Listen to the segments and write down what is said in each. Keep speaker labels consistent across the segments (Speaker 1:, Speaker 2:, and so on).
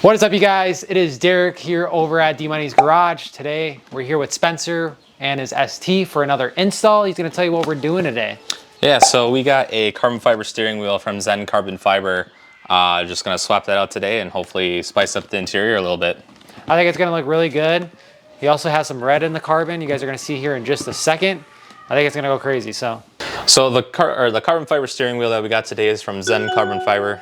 Speaker 1: What is up, you guys? It is Derek here over at D-Money's Garage. Today, we're here with Spencer and his ST for another install. He's gonna tell you what we're doing today.
Speaker 2: Yeah, so we got a carbon fiber steering wheel from Zen Carbon Fiber. Just gonna swap that out today and hopefully spice up the interior a little bit.
Speaker 1: I think it's gonna look really good. He also has some red in the carbon. You guys are gonna see here in just a second. I think it's gonna go crazy, so.
Speaker 2: So the carbon fiber steering wheel that we got today is from Zen Carbon Fiber.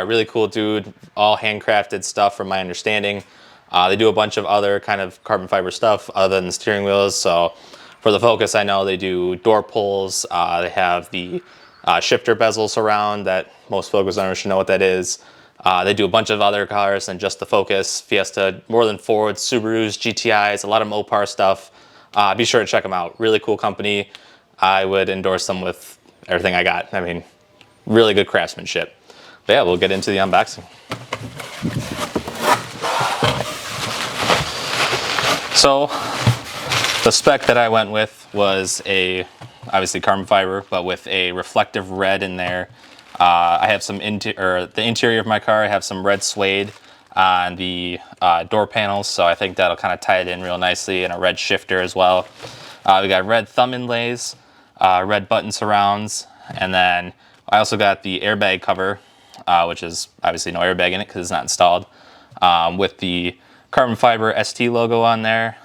Speaker 2: Really cool dude, all handcrafted stuff from my understanding. They do a bunch of other kind of carbon fiber stuff other than the steering wheels. So for the Focus, I know they do door pulls. They have the shifter bezels around that most Focus owners should know what that is. They do a bunch of other cars than just the Focus, Fiesta, more than Fords, Subarus, GTIs, a lot of Mopar stuff. Be sure to check them out. Really cool company. I would endorse them with everything I got. I mean, really good craftsmanship. But yeah, we'll get into the unboxing. So the spec that I went with was obviously carbon fiber, but with a reflective red in there. I have some the interior of my car. I have some red suede on the door panels, so I think that'll kind of tie it in real nicely, and a red shifter as well. We got red thumb inlays, red button surrounds, and then I also got the airbag cover, which is obviously no airbag in it because it's not installed, with the carbon fiber ST logo on there,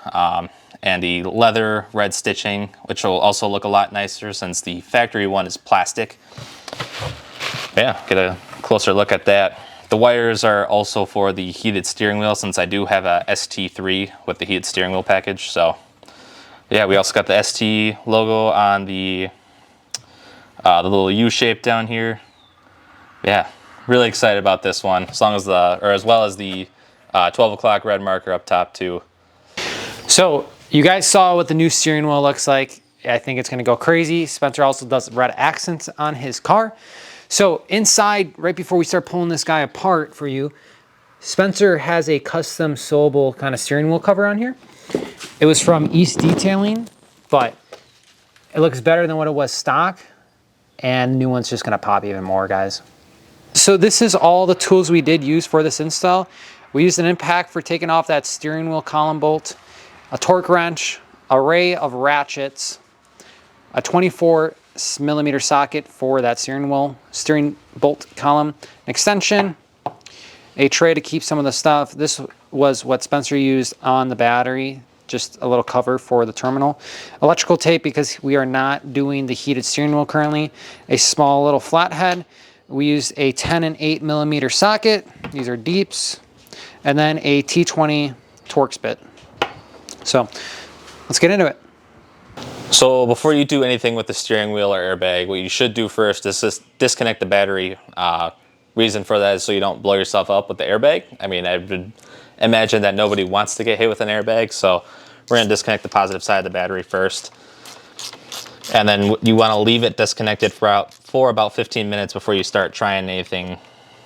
Speaker 2: and the leather red stitching, which will also look a lot nicer since the factory one is plastic. Yeah, get a closer look at that. The wires are also for the heated steering wheel, since I do have a ST3 with the heated steering wheel package. So yeah, we also got the ST logo on the little U shape down here. Yeah, really excited about this one, as well as the 12 o'clock red marker up top too.
Speaker 1: So you guys saw what the new steering wheel looks like. I think it's gonna go crazy. Spencer also does red accents on his car. So inside, right before we start pulling this guy apart for you, Spencer has a custom sewable kind of steering wheel cover on here. It was from East Detailing, but it looks better than what it was stock, and the new one's just gonna pop even more, guys. So this is all the tools we did use for this install. We used an impact for taking off that steering wheel column bolt, a torque wrench, array of ratchets, a 24mm socket for that steering bolt column, an extension, a tray to keep some of the stuff. This was what Spencer used on the battery, just a little cover for the terminal. Electrical tape, because we are not doing the heated steering wheel currently. A small little flathead. We used a 10 and 8mm socket. These are deeps. And then a T20 Torx bit. So let's get into it.
Speaker 2: So before you do anything with the steering wheel or airbag, what you should do first is just disconnect the battery. Reason for that is so you don't blow yourself up with the airbag. I mean, I would imagine that nobody wants to get hit with an airbag, so we're gonna disconnect the positive side of the battery first. And then you wanna leave it disconnected for about 15 minutes before you start trying anything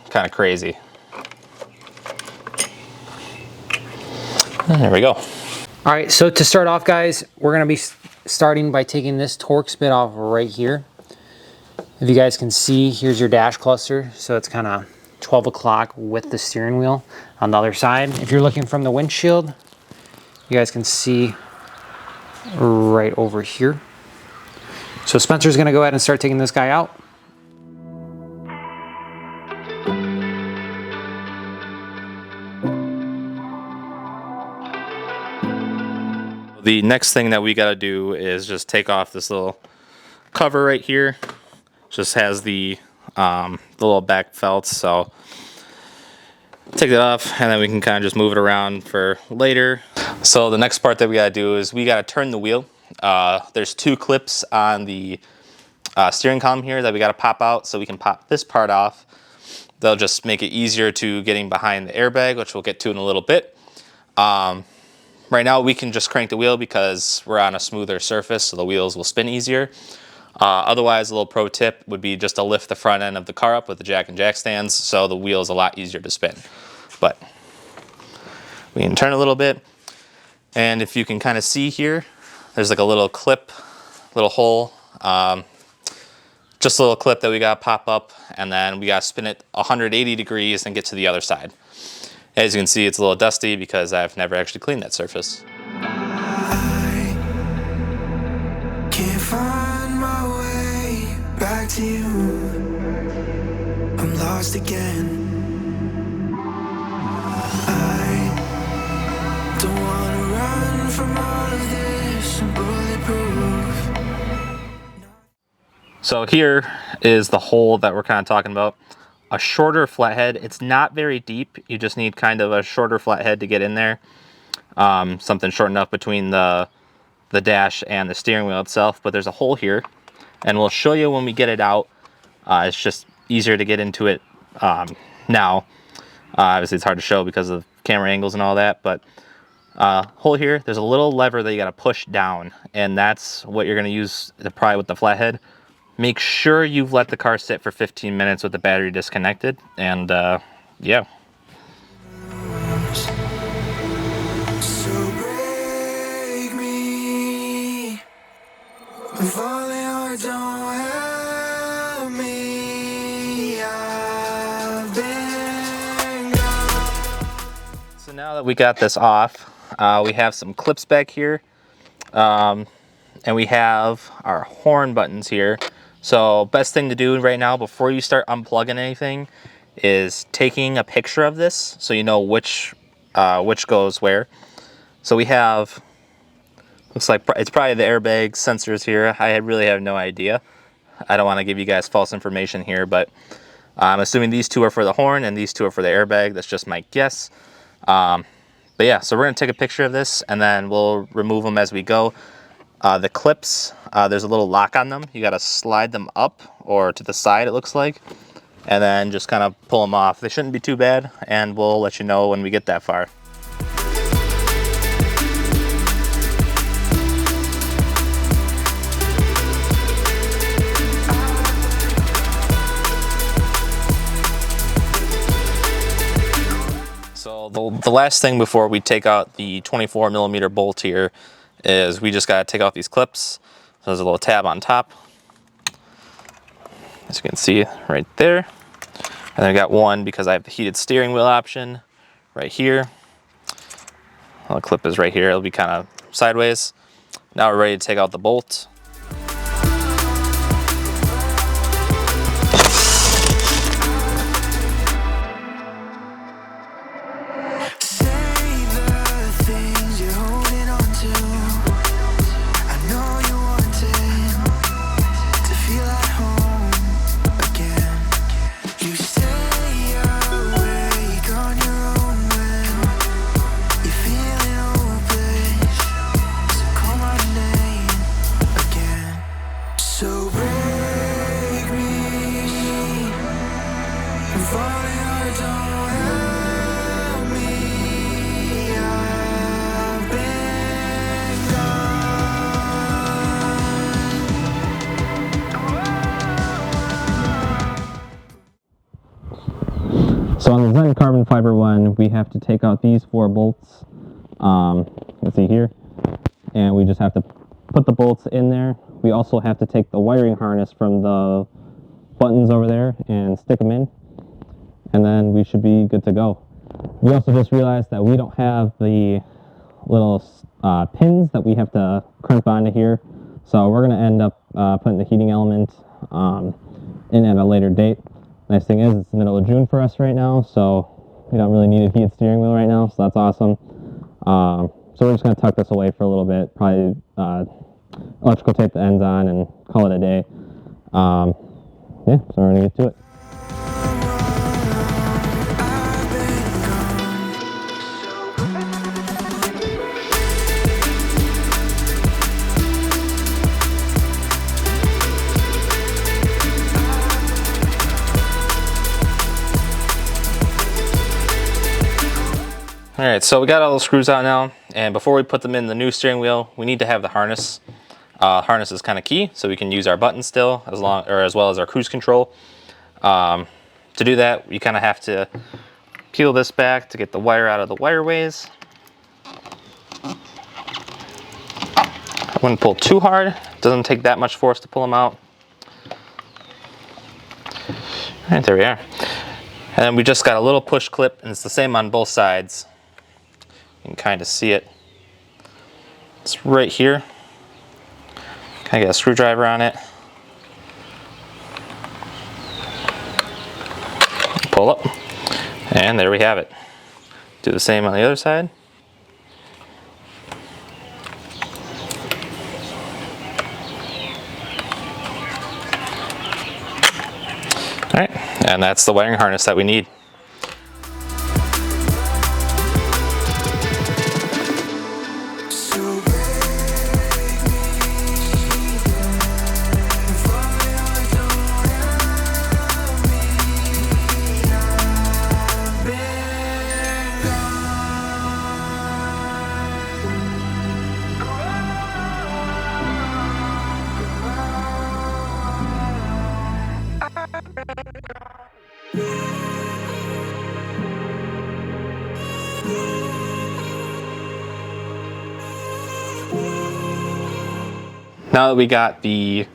Speaker 2: kind of crazy. There we go.
Speaker 1: All right, so to start off, guys, we're gonna be starting by taking this Torx bit off right here. If you guys can see, here's your dash cluster. So it's kind of 12 o'clock with the steering wheel on the other side. If you're looking from the windshield, you guys can see right over here. So Spencer's gonna go ahead and start taking this guy out.
Speaker 2: The next thing that we gotta do is just take off this little cover right here. Just has the little back felts, so take that off, and then we can kind of just move it around for later. So the next part that we gotta do is we gotta turn the wheel. There's two clips on the steering column here that we gotta pop out, so we can pop this part off. They'll just make it easier to getting behind the airbag, which we'll get to in a little bit. Right now we can just crank the wheel because we're on a smoother surface, so the wheels will spin easier. Otherwise, a little pro tip would be just to lift the front end of the car up with the jack and jack stands, so the wheel is a lot easier to spin. But we can turn a little bit, and if you can kind of see here, there's like a little clip, little hole, just a little clip that we got to pop up, and then we got to spin it 180 degrees and get to the other side. As you can see, it's a little dusty because I've never actually cleaned that surface.
Speaker 3: I can't find my way back to you. I'm lost again. I don't wanna run from all of this. I'm bulletproof.
Speaker 2: So here is the hole that we're kind of talking about. A shorter flathead. It's not very deep. You just need kind of a shorter flathead to get in there. Something short enough between the dash and the steering wheel itself. But there's a hole here, and we'll show you when we get it out. It's just easier to get into it now. Obviously, it's hard to show because of camera angles and all that. But hole here, there's a little lever that you got to push down, and that's what you're going to use to pry with the flathead. Make sure you've let the car sit for 15 minutes with the battery disconnected, and yeah.
Speaker 3: So break me. I'm falling hard, don't help me. I've been gone.
Speaker 2: So now that we got this off, we have some clips back here, and we have our horn buttons here. So best thing to do right now before you start unplugging anything is taking a picture of this so you know which goes where. So we have, looks like it's probably the airbag sensors here. I really have no idea. I don't want to give you guys false information here, but I'm assuming these two are for the horn and these two are for the airbag. That's just my guess. But yeah, so we're going to take a picture of this and then we'll remove them as we go. The clips, there's a little lock on them. You got to slide them up or to the side, it looks like, and then just kind of pull them off. They shouldn't be too bad, and we'll let you know when we get that far. So the last thing before we take out the 24mm bolt here is we just got to take off these clips. So there's a little tab on top, as you can see right there. And then I got one because I have the heated steering wheel option right here. Well, the clip is right here. It'll be kind of sideways. Now we're ready to take out the bolt. So on the Zen carbon fiber one, we have to take out these 4 bolts. Let's see here. And we just have to put the bolts in there. We also have to take the wiring harness from the buttons over there and stick them in. And then we should be good to go. We also just realized that we don't have the little pins that we have to crimp onto here. So we're going to end up putting the heating element in at a later date. Nice thing is it's the middle of June for us right now, so we don't really need a heated steering wheel right now, so that's awesome. So we're just going to tuck this away for a little bit, probably electrical tape the ends on and call it a day. Yeah, so we're going to get to it. All right, so we got all the screws out now, and before we put them in the new steering wheel, we need to have the harness. Harness is kind of key, so we can use our buttons still, as well as our cruise control. To do that, you kind of have to peel this back to get the wire out of the wire ways. I wouldn't pull too hard. It doesn't take that much force to pull them out. All right, there we are. And then we just got a little push clip, and it's the same on both sides. You can kind of see it. It's right here. Kind of get a screwdriver on it. Pull up, and there we have it. Do the same on the other side. All right, and that's the wiring harness that we need.
Speaker 3: So break me. If only I don't have me. I've been
Speaker 2: Now that we got the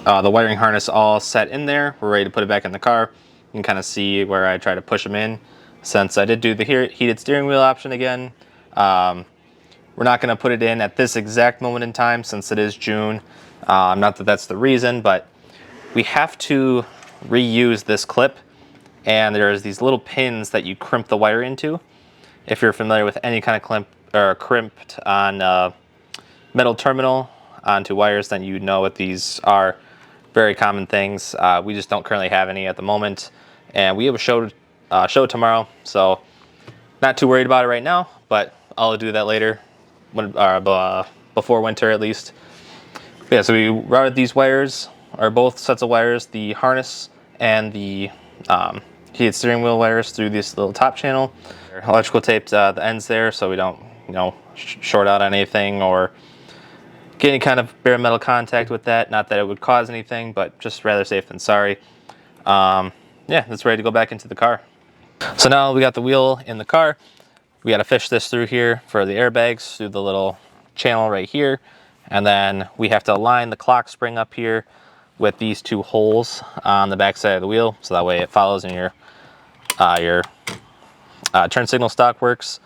Speaker 2: wiring harness all set in there, we're ready to put it back in the car. You can kind of see where I try to push them in. Since I did do the heated steering wheel option again, we're not going to put it in at this exact moment in time since it is June. Not that that's the reason, but we have to reuse this clip, and there's these little pins that you crimp the wire into. If you're familiar with any kind of crimped on metal terminal onto wires, then you know what these are. Very common things. We just don't currently have any at the moment, and we have a show tomorrow, so not too worried about it right now, but I'll do that later, before winter at least. Yeah, so we routed these wires, or both sets of wires, the harness and the heated steering wheel wires, through this little top channel. Electrical taped the ends there so we don't, short out on anything or get any kind of bare metal contact with that. Not that it would cause anything, but just rather safe than sorry. Yeah, it's ready to go back into the car. So now we got the wheel in the car. We got to fish this through here for the airbags through the little channel right here. And then we have to align the clock spring up here with these two holes on the back side of the wheel, so that way it follows and your turn signal stock works.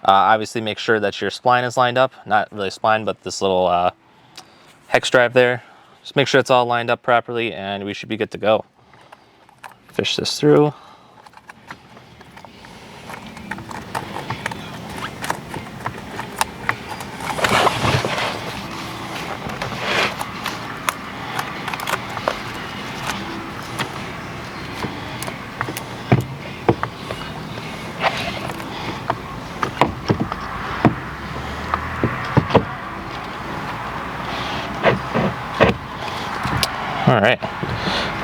Speaker 2: Obviously make sure that your spline is lined up. Not really spline, but this little hex drive there. Just make sure it's all lined up properly and we should be good to go. Fish this through. All right,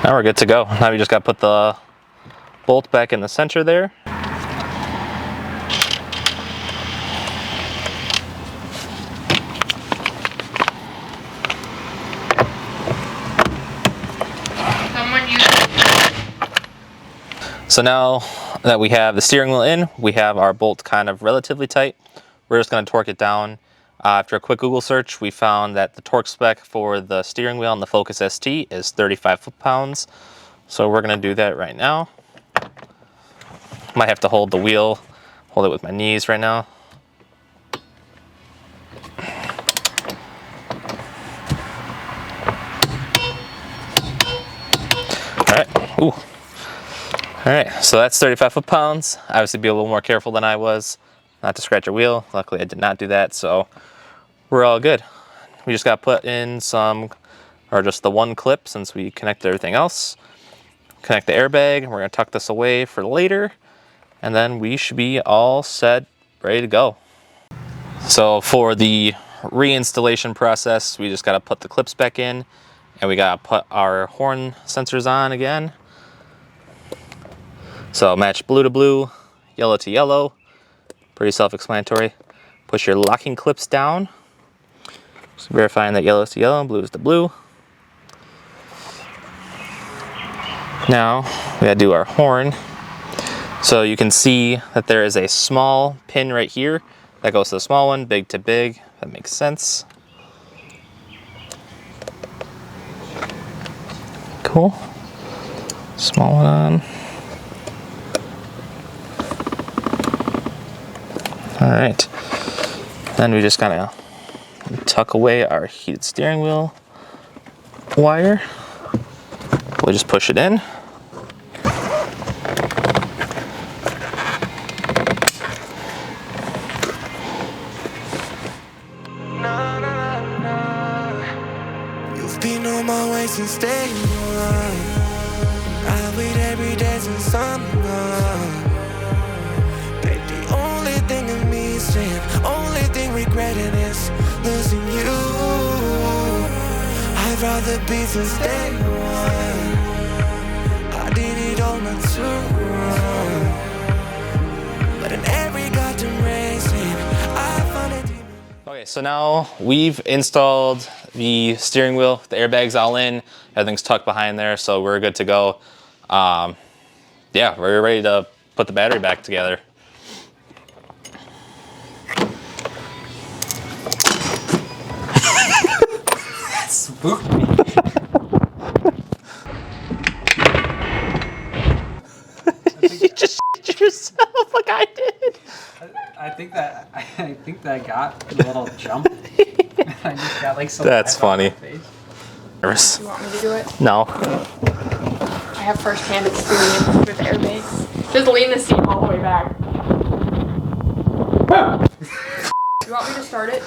Speaker 2: now we're good to go. Now we just got to put the bolt back in the center there. So now that we have the steering wheel in, we have our bolt kind of relatively tight. We're just going to torque it down. After a quick Google search, we found that the torque spec for the steering wheel on the Focus ST is 35 foot-pounds. So we're going to do that right now. Might have to hold the wheel, hold it with my knees right now. All right. Ooh. All right, so that's 35 foot-pounds. Obviously be a little more careful than I was not to scratch your wheel. Luckily I did not do that, so we're all good. We just got to put in some, or just the one clip since we connected everything else. Connect the airbag, and we're going to tuck this away for later, and then we should be all set, ready to go. So for the reinstallation process, we just got to put the clips back in, and we got to put our horn sensors on again. So match blue to blue, yellow to yellow. Pretty self-explanatory. Push your locking clips down. Just verifying that yellow is to yellow, blue is to blue. Now we gotta do our horn. So you can see that there is a small pin right here that goes to the small one, big to big. That makes sense. Cool. Small one on. All right. Then we just gotta tuck away our heated steering wheel wire. We'll just push it in.
Speaker 3: You've been on my way since day one. I wait every day since summer. Babe, the only thing I'm missing, only thing regretting is losing you. I'd rather be since day one. I did it all not too wrong. But in every goddamn racing, I found a demon.
Speaker 2: Okay, so now we've installed the steering wheel, the airbags all in, everything's tucked behind there, so we're good to go. Yeah, we're ready to put the battery back together.
Speaker 1: Spooked me.
Speaker 2: You just shit yourself like I did.
Speaker 1: I think that got a little jump. I just got like some.
Speaker 2: That's funny. Nervous.
Speaker 4: You want me to do it?
Speaker 2: No.
Speaker 4: I have first-hand experience with airbags. Just lean the seat all the way back. You want me to start it?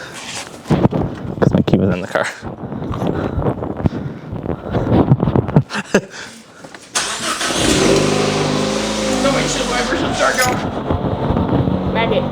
Speaker 2: Keep it in the car.
Speaker 4: No, wait, should whoever should start going. Maggot.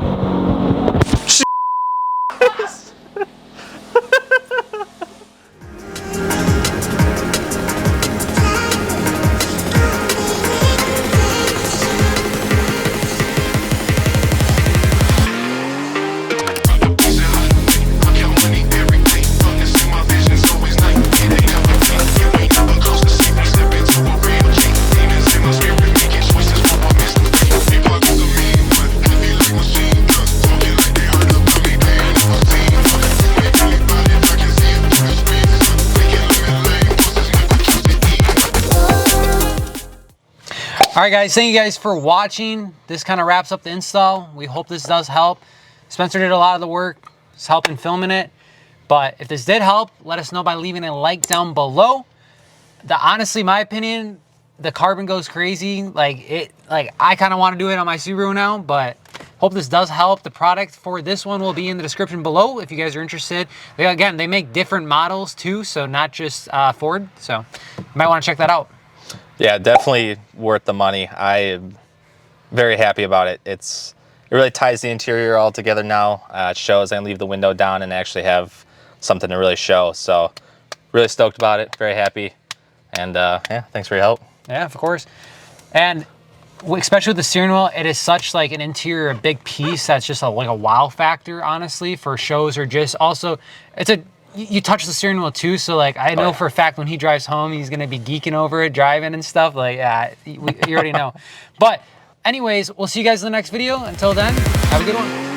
Speaker 1: All right, guys, thank you guys for watching. This kind of wraps up the install. We hope this does help. Spencer did a lot of the work. He's helping filming it. But if this did help, let us know by leaving a like down below. Honestly, my opinion, the carbon goes crazy. Like I kind of want to do it on my Subaru now, but hope this does help. The product for this one will be in the description below if you guys are interested. Again, they make different models too, so not just Ford. So you might want to check that out.
Speaker 2: Yeah, definitely worth the money. I am very happy about it. It really ties the interior all together now. It shows I can leave the window down and actually have something to really show. So really stoked about it, very happy. And yeah, thanks for your help.
Speaker 1: Yeah, of course. And especially with the steering wheel, it is such like an interior, a big piece that's just like a wow factor, honestly, for shows or just also, you touch the steering wheel too, so like I know for a fact when he drives home, he's gonna be geeking over it, driving and stuff. Like, yeah, you already know. But anyways, we'll see you guys in the next video. Until then, have a good one.